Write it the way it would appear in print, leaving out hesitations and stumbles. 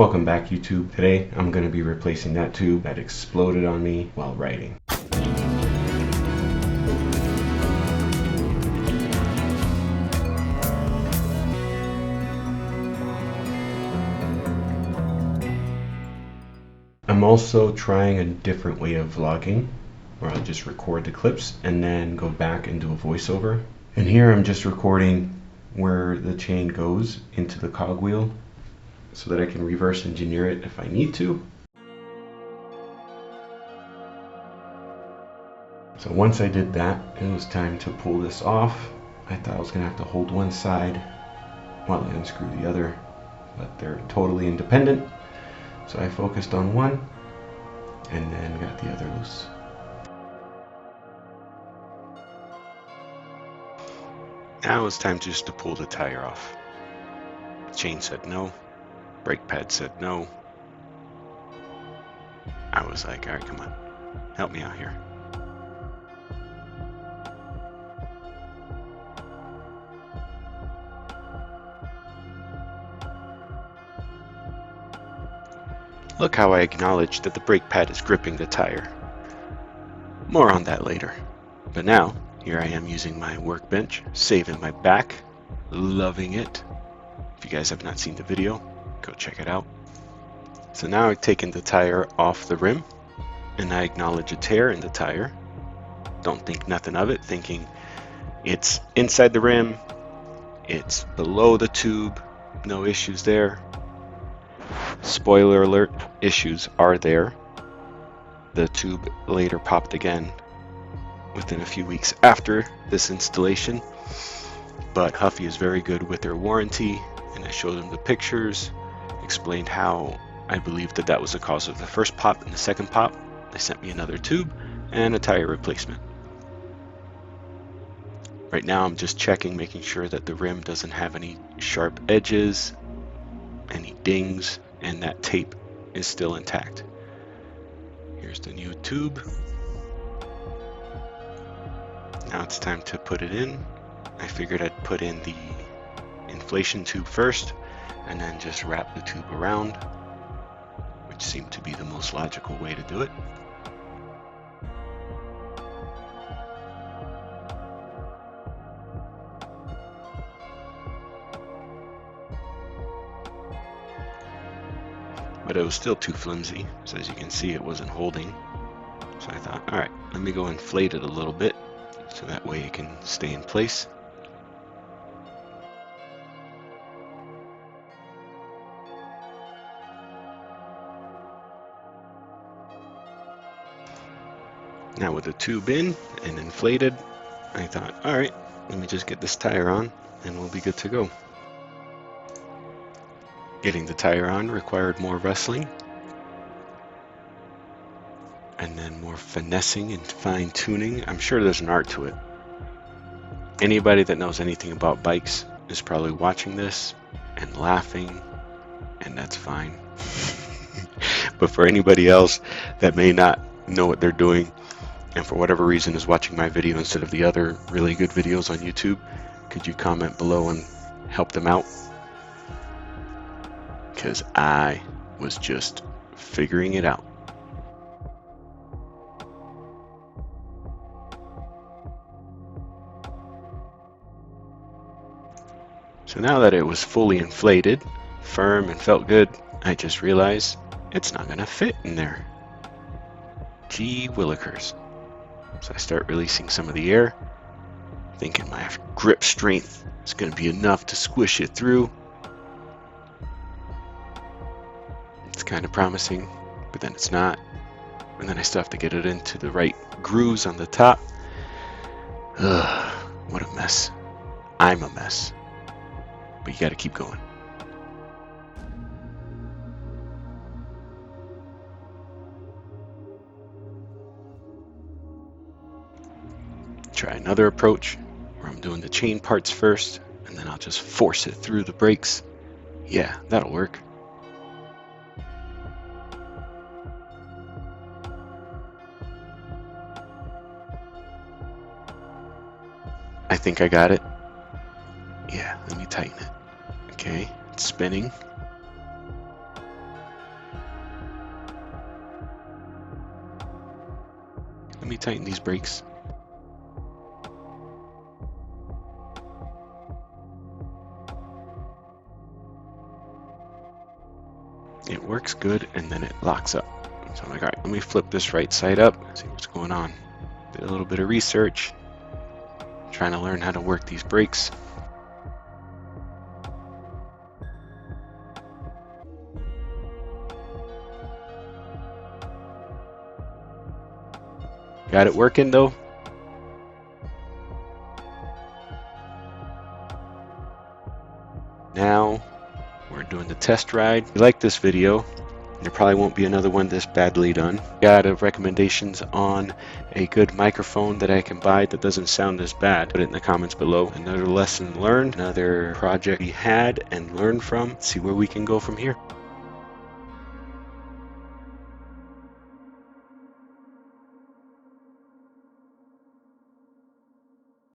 Welcome back, YouTube. Today I'm going to be replacing that tube that exploded on me while riding. I'm also trying a different way of vlogging, where I'll just record the clips and then go back and do a voiceover. And here I'm just recording where the chain goes into the cogwheel so that I can reverse engineer it if I need to. So once I did that, it was time to pull this off. I thought I was going to have to hold one side while I unscrew the other, but they're totally independent. So I focused on one and then got the other loose. Now it's time just to pull the tire off. The chain said no. Brake pad said no. I was like, all right, come on, help me out here. Look how I acknowledge that the brake pad is gripping the tire. More on that later. But now, here I am using my workbench, saving my back, loving it. If you guys have not seen the video, go check it out. So now I've taken the tire off the rim, and I acknowledge a tear in the tire. Don't think nothing of it, thinking it's inside the rim, it's below the tube, no issues there. Spoiler alert, issues are there. The tube later popped again within a few weeks after this installation, but Huffy is very good with their warranty, and I showed them the pictures, explained how I believed that was the cause of the first pop and the second pop. They sent me another tube and a tire replacement. Right now I'm just checking, making sure that the rim doesn't have any sharp edges, any dings, and that tape is still intact. Here's the new tube. Now it's time to put it in. I figured I'd put in the inflation tube first and then just wrap the tube around, which seemed to be the most logical way to do it. But it was still too flimsy, so as you can see it wasn't holding. So I thought, alright, let me go inflate it a little bit so that way it can stay in place. Now with the tube in and inflated, I thought, alright, let me just get this tire on and we'll be good to go. Getting the tire on required more wrestling and then more finessing and fine tuning. I'm sure there's an art to it. Anybody that knows anything about bikes is probably watching this and laughing, and that's fine. But for anybody else that may not know what they're doing and for whatever reason is watching my video instead of the other really good videos on YouTube, could you comment below and help them out? Because I was just figuring it out. So now that it was fully inflated, firm, and felt good, I just realized it's not going to fit in there. Gee willikers. So I start releasing some of the air, thinking my grip strength is going to be enough to squish it through. It's kind of promising, but then it's not. And then I still have to get it into the right grooves on the top. Ugh, what a mess. I'm a mess. But you got to keep going. Try another approach where I'm doing the chain parts first, and then I'll just force it through the brakes. Yeah, that'll work. I think I got it. Yeah, let me tighten it. Okay, it's spinning. Let me tighten these brakes. It works good, and then it locks up. So I'm like, all right, let me flip this right side up, see what's going on. Did a little bit of research, trying to learn how to work these brakes. Got it working though. Now we're doing the test ride. If you like this video, there probably won't be another one this badly done. Got recommendations on a good microphone that I can buy that doesn't sound as bad. Put it in the comments below. Another lesson learned, another project we had and learned from. See where we can go from here.